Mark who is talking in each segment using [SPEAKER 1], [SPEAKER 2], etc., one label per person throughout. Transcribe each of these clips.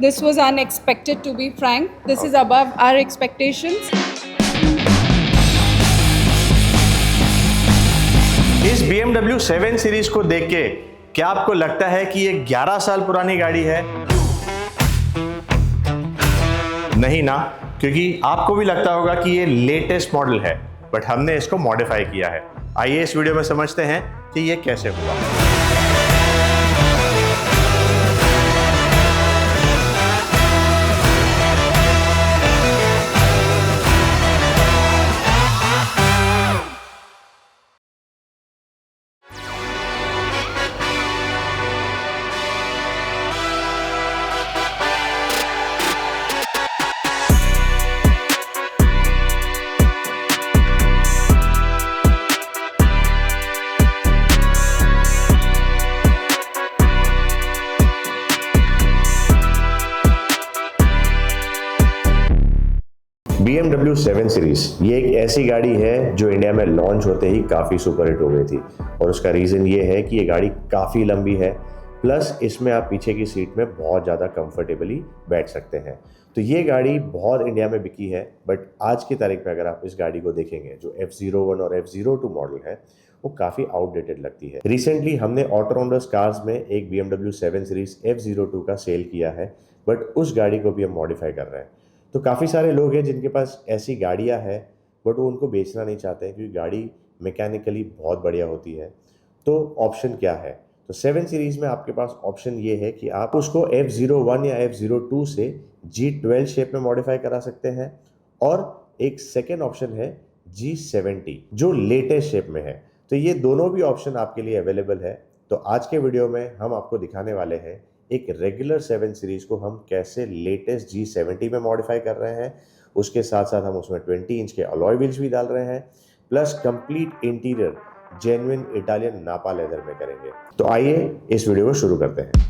[SPEAKER 1] This was unexpected, to be frank. This is above our expectations.
[SPEAKER 2] इस BMW 7 series को देख के क्या आपको लगता है कि ये 11 साल पुरानी गाड़ी है? नहीं ना, क्योंकि आपको भी लगता होगा कि ये लेटेस्ट मॉडल है, बट हमने इसको मॉडिफाई किया है। आइए इस वीडियो में समझते हैं कि ये कैसे हुआ। BMW 7 सीरीज ये एक ऐसी गाड़ी है जो इंडिया में लॉन्च होते ही काफ़ी सुपरहिट हो गई थी, और उसका रीज़न ये है कि ये गाड़ी काफ़ी लंबी है, प्लस इसमें आप पीछे की सीट में बहुत ज़्यादा कंफर्टेबली बैठ सकते हैं। तो ये गाड़ी बहुत इंडिया में बिकी है, बट आज की तारीख में अगर आप इस गाड़ी को देखेंगे जो F01 और F02 मॉडल है, वो काफ़ी आउटडेटेड लगती है। रिसेंटली हमने ऑटोराउंडर्स कार्स में एक BMW 7 सीरीज F02 का सेल किया है, बट उस गाड़ी को भी हम मॉडिफाई कर रहे हैं। तो काफ़ी सारे लोग हैं जिनके पास ऐसी गाड़ियाँ हैं, बट वो उनको बेचना नहीं चाहते हैं क्योंकि गाड़ी मैकेनिकली बहुत बढ़िया होती है। तो ऑप्शन क्या है? तो 7 सीरीज़ में आपके पास ऑप्शन ये है कि आप उसको F01 या F02 से G12 शेप में मॉडिफाई करा सकते हैं, और एक सेकेंड ऑप्शन है G70 जो लेटेस्ट शेप में है। तो ये दोनों भी ऑप्शन आपके लिए अवेलेबल है। तो आज के वीडियो में हम आपको दिखाने वाले हैं एक रेगुलर 7 सीरीज को हम कैसे लेटेस्ट G70 में मॉडिफाई कर रहे हैं। उसके साथ साथ हम उसमें 20 इंच के अलॉय व्हील्स भी डाल रहे हैं, plus complete interior genuine Italian नापा लेदर में करेंगे। तो आइए इस वीडियो को शुरू करते हैं।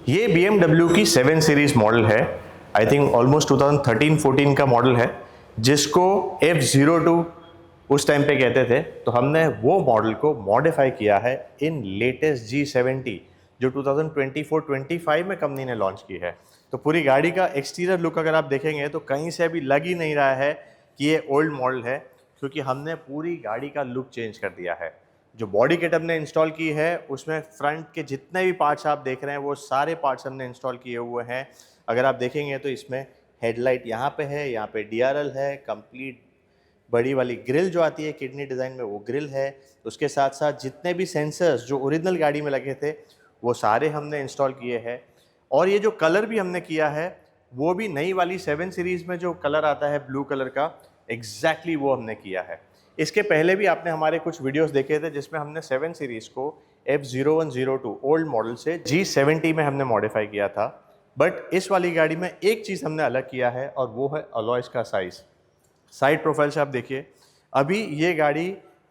[SPEAKER 2] ये BMW की 7 सीरीज मॉडल है। आई थिंक ऑलमोस्ट 2013-14 का मॉडल है, जिसको F02 उस टाइम पे कहते थे। तो हमने वो मॉडल को मॉडिफाई किया है इन लेटेस्ट G70 जो 2024-25 में कंपनी ने लॉन्च की है। तो पूरी गाड़ी का एक्सटीरियर लुक अगर आप देखेंगे तो कहीं से अभी लग ही नहीं रहा है कि ये ओल्ड मॉडल है, क्योंकि हमने पूरी गाड़ी का लुक चेंज कर दिया है। जो बॉडी किट हमने इंस्टॉल की है उसमें फ्रंट के जितने भी पार्ट्स आप देख रहे हैं वो सारे पार्ट्स हमने इंस्टॉल किए हुए हैं। अगर आप देखेंगे तो इसमें हेडलाइट यहाँ पे है, यहाँ पे DRL है, कंप्लीट बड़ी वाली ग्रिल जो आती है किडनी डिज़ाइन में वो ग्रिल है। उसके साथ साथ जितने भी सेंसर्स जो ओरिजिनल गाड़ी में लगे थे वो सारे हमने इंस्टॉल किए हैं। और ये जो कलर भी हमने किया है वो भी नई वाली 7 सीरीज़ में जो कलर आता है ब्लू कलर का, एग्जैक्टली वो हमने किया है। इसके पहले भी आपने हमारे कुछ वीडियोस देखे थे जिसमें हमने 7 सीरीज़ को F0102 ओल्ड मॉडल से G70 में हमने मॉडिफाई किया था। बट इस वाली गाड़ी में एक चीज़ हमने अलग किया है और वो है अलॉयज़ का साइज़। साइड प्रोफाइल से आप देखिए, अभी ये गाड़ी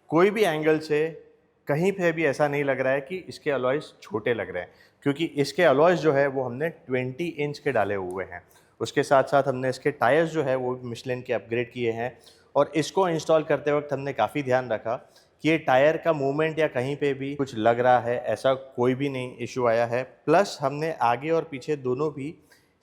[SPEAKER 2] कोई भी एंगल से कहीं पे भी ऐसा नहीं लग रहा है कि इसके अलॉयज़ छोटे लग रहे हैं, क्योंकि इसके अलॉयज़ जो है वो हमने 20 इंच के डाले हुए हैं। उसके साथ साथ हमने इसके टायर्स जो है वो मिशेलिन के अपग्रेड किए हैं। और इसको इंस्टॉल करते वक्त हमने काफ़ी ध्यान रखा ये टायर का मूवमेंट या कहीं पे भी कुछ लग रहा है ऐसा कोई भी नहीं इशू आया है। प्लस हमने आगे और पीछे दोनों भी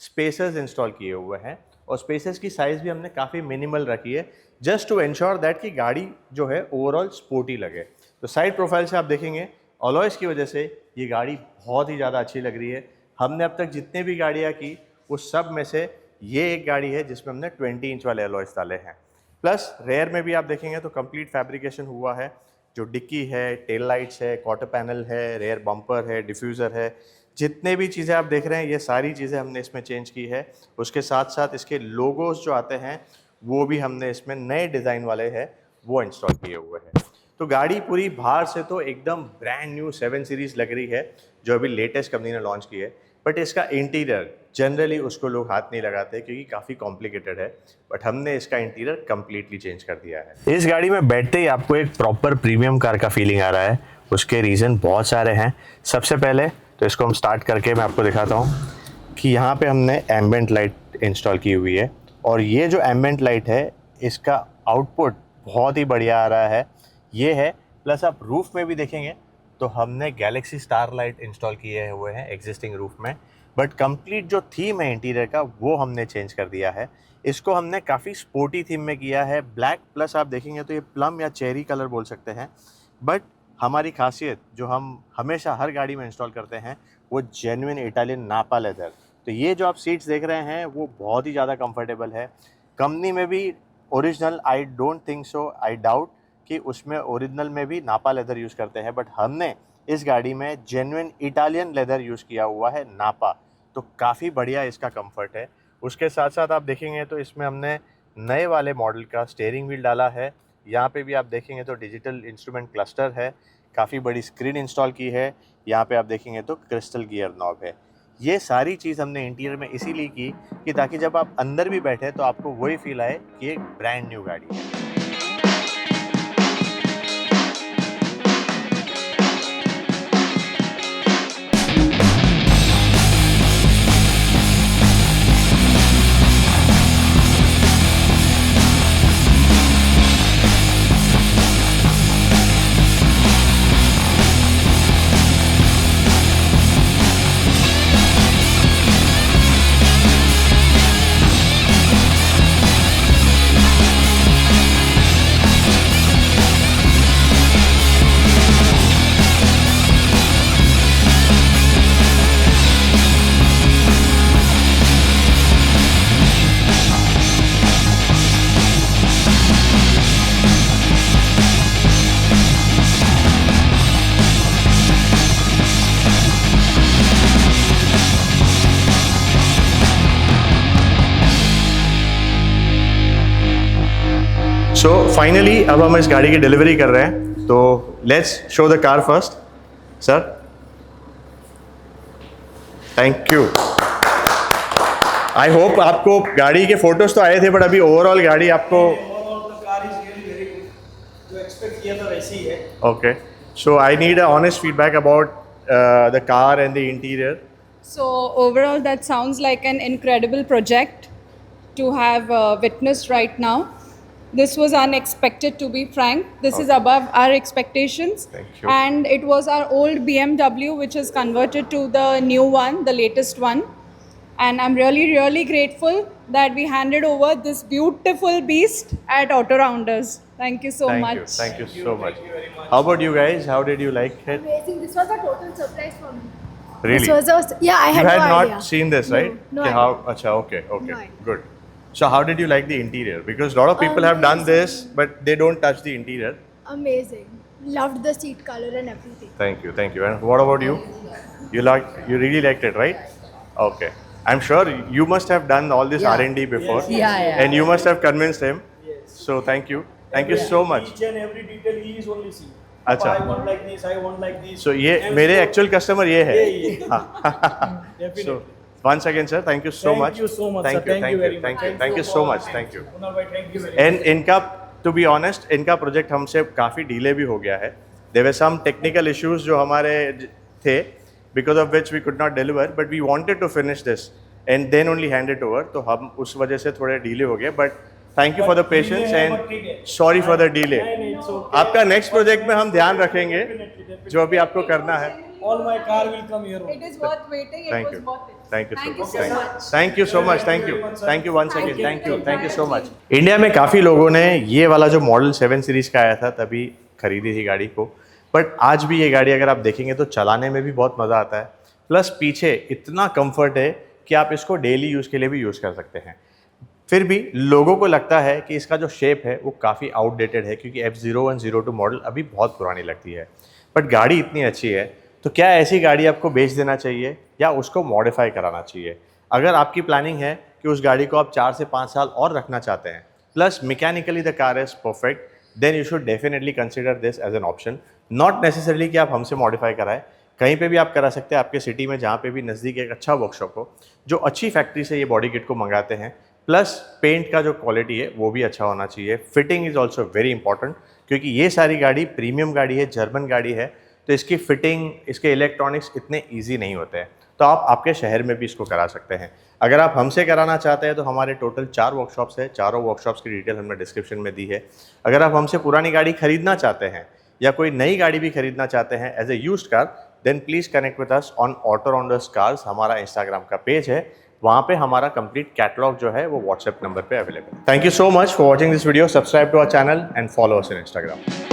[SPEAKER 2] स्पेसर्स इंस्टॉल किए हुए हैं और स्पेसर्स की साइज़ भी हमने काफ़ी मिनिमल रखी है जस्ट टू इंश्योर दैट कि गाड़ी जो है ओवरऑल स्पोर्टी लगे। तो साइड प्रोफाइल से आप देखेंगे अलॉयज़ की वजह से ये गाड़ी बहुत ही ज़्यादा अच्छी लग रही है। हमने अब तक जितने भी गाड़ियाँ की उस सब में से ये एक गाड़ी है जिसमें हमने 20 इंच वाले अलॉयज़ डाले हैं। प्लस रेयर में भी आप देखेंगे तो कंप्लीट फैब्रिकेशन हुआ है। जो डिक्की है, टेल लाइट्स है, क्वार्टर पैनल है, रेयर बम्पर है, डिफ्यूज़र है, जितने भी चीज़ें आप देख रहे हैं ये सारी चीज़ें हमने इसमें चेंज की है। उसके साथ साथ इसके लोगोज़ जो आते हैं वो भी हमने इसमें नए डिज़ाइन वाले हैं वो इंस्टॉल किए हुए हैं। तो गाड़ी पूरी बाहर से तो एकदम ब्रांड न्यू 7 सीरीज़ लग रही है जो अभी लेटेस्ट कंपनी ने लॉन्च की है। बट इसका इंटीरियर जनरली उसको लोग हाथ नहीं लगाते क्योंकि काफ़ी कॉम्प्लिकेटेड है। बट हमने इसका इंटीरियर कम्प्लीटली चेंज कर दिया है। इस गाड़ी में बैठते ही आपको एक प्रॉपर प्रीमियम कार का फीलिंग आ रहा है। उसके रीज़न बहुत सारे हैं। सबसे पहले तो इसको हम स्टार्ट करके मैं आपको दिखाता हूँ कि यहाँ पे हमने एम्बिएंट लाइट इंस्टॉल की हुई है और ये जो एम्बिएंट लाइट है इसका आउटपुट बहुत ही बढ़िया आ रहा है। ये है प्लस आप रूफ़ में भी देखेंगे तो हमने गैलेक्सी स्टार लाइट इंस्टॉल किए हुए हैं एग्जिस्टिंग रूफ में। बट कंप्लीट जो थीम है इंटीरियर का वो हमने चेंज कर दिया है। इसको हमने काफ़ी स्पोर्टी थीम में किया है। ब्लैक प्लस आप देखेंगे तो ये प्लम या चेरी कलर बोल सकते हैं। बट हमारी खासियत जो हम हमेशा हर गाड़ी में इंस्टॉल करते हैं वो जेन्युइन इटालियन नापा लेदर। तो ये जो आप सीट्स देख रहे हैं वो बहुत ही ज़्यादा कंफर्टेबल है। कंपनी में भी original I don't think so, I doubt कि उसमें ओरिजिनल में भी नापा लेदर यूज़ करते हैं। बट हमने इस गाड़ी में जेन्युइन इटालियन लेदर यूज़ किया हुआ है नापा, तो काफ़ी बढ़िया इसका कंफर्ट है। उसके साथ साथ आप देखेंगे तो इसमें हमने नए वाले मॉडल का स्टीयरिंग व्हील डाला है। यहाँ पे भी आप देखेंगे तो डिजिटल इंस्ट्रूमेंट क्लस्टर है, काफ़ी बड़ी स्क्रीन इंस्टॉल की है। यहाँ पे आप देखेंगे तो क्रिस्टल गियर नॉब है। ये सारी चीज़ हमने इंटीरियर में इसीलिए की कि ताकि जब आप अंदर भी बैठे तो आपको वही फील आए कि एक ब्रांड न्यू गाड़ी है। सो फाइनली अब हम इस गाड़ी की डिलीवरी कर रहे हैं, तो let's show the car first. Sir thank you. I hope आपको गाड़ी के फोटोज तो आए थे बट अभी ओवरऑल गाड़ी आपको
[SPEAKER 3] जो एक्सपेक्ट किया था वैसी ही है।
[SPEAKER 2] Okay, so I need a honest feedback about the car and the interior.
[SPEAKER 1] So overall, that sounds like an incredible project to have witnessed right now. This was unexpected, to be frank. This is above our expectations.
[SPEAKER 2] Thank you.
[SPEAKER 1] And it was our old BMW which is converted to the new one, the latest one. And I'm really, really grateful that we handed over this beautiful beast at Auto Rounders. Thank you so much.
[SPEAKER 2] Thank you so much. How about you guys? How did you like it?
[SPEAKER 4] Amazing. This was a total surprise for me.
[SPEAKER 2] Really?
[SPEAKER 4] This was a, yeah, I
[SPEAKER 2] You
[SPEAKER 4] had
[SPEAKER 2] had
[SPEAKER 4] no
[SPEAKER 2] not
[SPEAKER 4] idea.
[SPEAKER 2] seen this, right?
[SPEAKER 4] No
[SPEAKER 2] Okay,
[SPEAKER 4] idea.
[SPEAKER 2] how? Acha, okay,
[SPEAKER 4] No idea.
[SPEAKER 2] good. So how did you like the interior? Because a lot of people have done this, but they don't touch the interior.
[SPEAKER 4] Amazing. Loved the seat color and everything.
[SPEAKER 2] Thank you, thank you. And what about you? You really liked it, right? Okay. I'm sure you must have done all this R&D before.
[SPEAKER 5] Yeah.
[SPEAKER 2] And you must have convinced him.
[SPEAKER 3] Yes.
[SPEAKER 2] So thank you. Thank you so much.
[SPEAKER 3] Each and every detail he is only seeing.
[SPEAKER 2] अच्छा.
[SPEAKER 3] I want like this, I want like this.
[SPEAKER 2] So ये
[SPEAKER 3] And
[SPEAKER 2] मेरे
[SPEAKER 3] so-
[SPEAKER 2] actual customer ये है.
[SPEAKER 3] ये. Definitely.
[SPEAKER 2] So once again, sir, thank you so
[SPEAKER 3] Thank
[SPEAKER 2] much.
[SPEAKER 3] you so much,
[SPEAKER 2] Thank
[SPEAKER 3] sir.
[SPEAKER 2] you,
[SPEAKER 3] Thank
[SPEAKER 2] thank
[SPEAKER 3] you
[SPEAKER 2] you,
[SPEAKER 3] very
[SPEAKER 2] thank
[SPEAKER 3] much.
[SPEAKER 2] you, thank you so much, thank you.
[SPEAKER 3] Kunal bhai, thank you very much.
[SPEAKER 2] And इनका to be honest इनका project हमसे काफ़ी delay भी हो गया है। There were some technical issues जो हमारे थे because of which we could not deliver, but we wanted to finish this and then only hand it over. तो हम उस वजह से थोड़े डिले हो गए, but thank you for the patience and sorry for the delay. आपका next project में हम ध्यान रखेंगे जो अभी आपको करना है।
[SPEAKER 3] All my car will come here.
[SPEAKER 1] It is worth waiting. It
[SPEAKER 2] Thank
[SPEAKER 1] was
[SPEAKER 2] you.
[SPEAKER 1] worth it.
[SPEAKER 2] Thank you
[SPEAKER 1] Thank
[SPEAKER 2] so
[SPEAKER 1] you so much.
[SPEAKER 2] Thank you so much. Thank you. Thank you once again. Thank you so much. India में काफ़ी लोगों ने ये वाला जो model 7 series का आया था तभी खरीदी थी गाड़ी को, बट आज भी ये गाड़ी अगर आप देखेंगे तो चलाने में भी बहुत मज़ा आता है, प्लस पीछे इतना कंफर्ट है कि आप इसको डेली यूज़ के लिए भी यूज़ कर सकते हैं। फिर भी लोगों को लगता है कि इसका जो शेप है वो काफ़ी आउटडेटेड है क्योंकि F01, 02 मॉडल अभी बहुत पुरानी लगती है, बट गाड़ी इतनी अच्छी है तो क्या ऐसी गाड़ी आपको बेच देना चाहिए या उसको मॉडिफाई कराना चाहिए? अगर आपकी प्लानिंग है कि उस गाड़ी को आप 4 से 5 साल और रखना चाहते हैं, plus mechanically the car is perfect, then you should definitely consider this as an option. Not necessarily कि आप हमसे मॉडिफाई कराएं, कहीं पे भी आप करा सकते हैं, आपके सिटी में जहाँ पे भी नज़दीक एक अच्छा वर्कशॉप हो जो अच्छी फैक्ट्री से ये बॉडी किट को मंगाते हैं, प्लस पेंट का जो क्वालिटी है वो भी अच्छा होना चाहिए। Fitting is also very important क्योंकि ये सारी गाड़ी प्रीमियम गाड़ी है, जर्मन गाड़ी है, तो इसकी फिटिंग, इसके इलेक्ट्रॉनिक्स इतने ईजी नहीं होते हैं, तो आप आपके शहर में भी इसको करा सकते हैं। अगर आप हमसे कराना चाहते हैं तो हमारे टोटल 4 वर्कशॉप्स है, चारों वर्कशॉप्स की डिटेल हमने डिस्क्रिप्शन में दी है। अगर आप हमसे पुरानी गाड़ी खरीदना चाहते हैं या कोई नई गाड़ी भी खरीदना चाहते हैं as a used car, then please connect with us on auto rounders cars, हमारा इंस्टाग्राम का पेज है, वहाँ पे हमारा कंप्लीट कैटलॉग जो है वो व्हाट्सएप नंबर पे अवेलेबल है। Thank you so much for watching this video, subscribe to our channel and follow us in Instagram.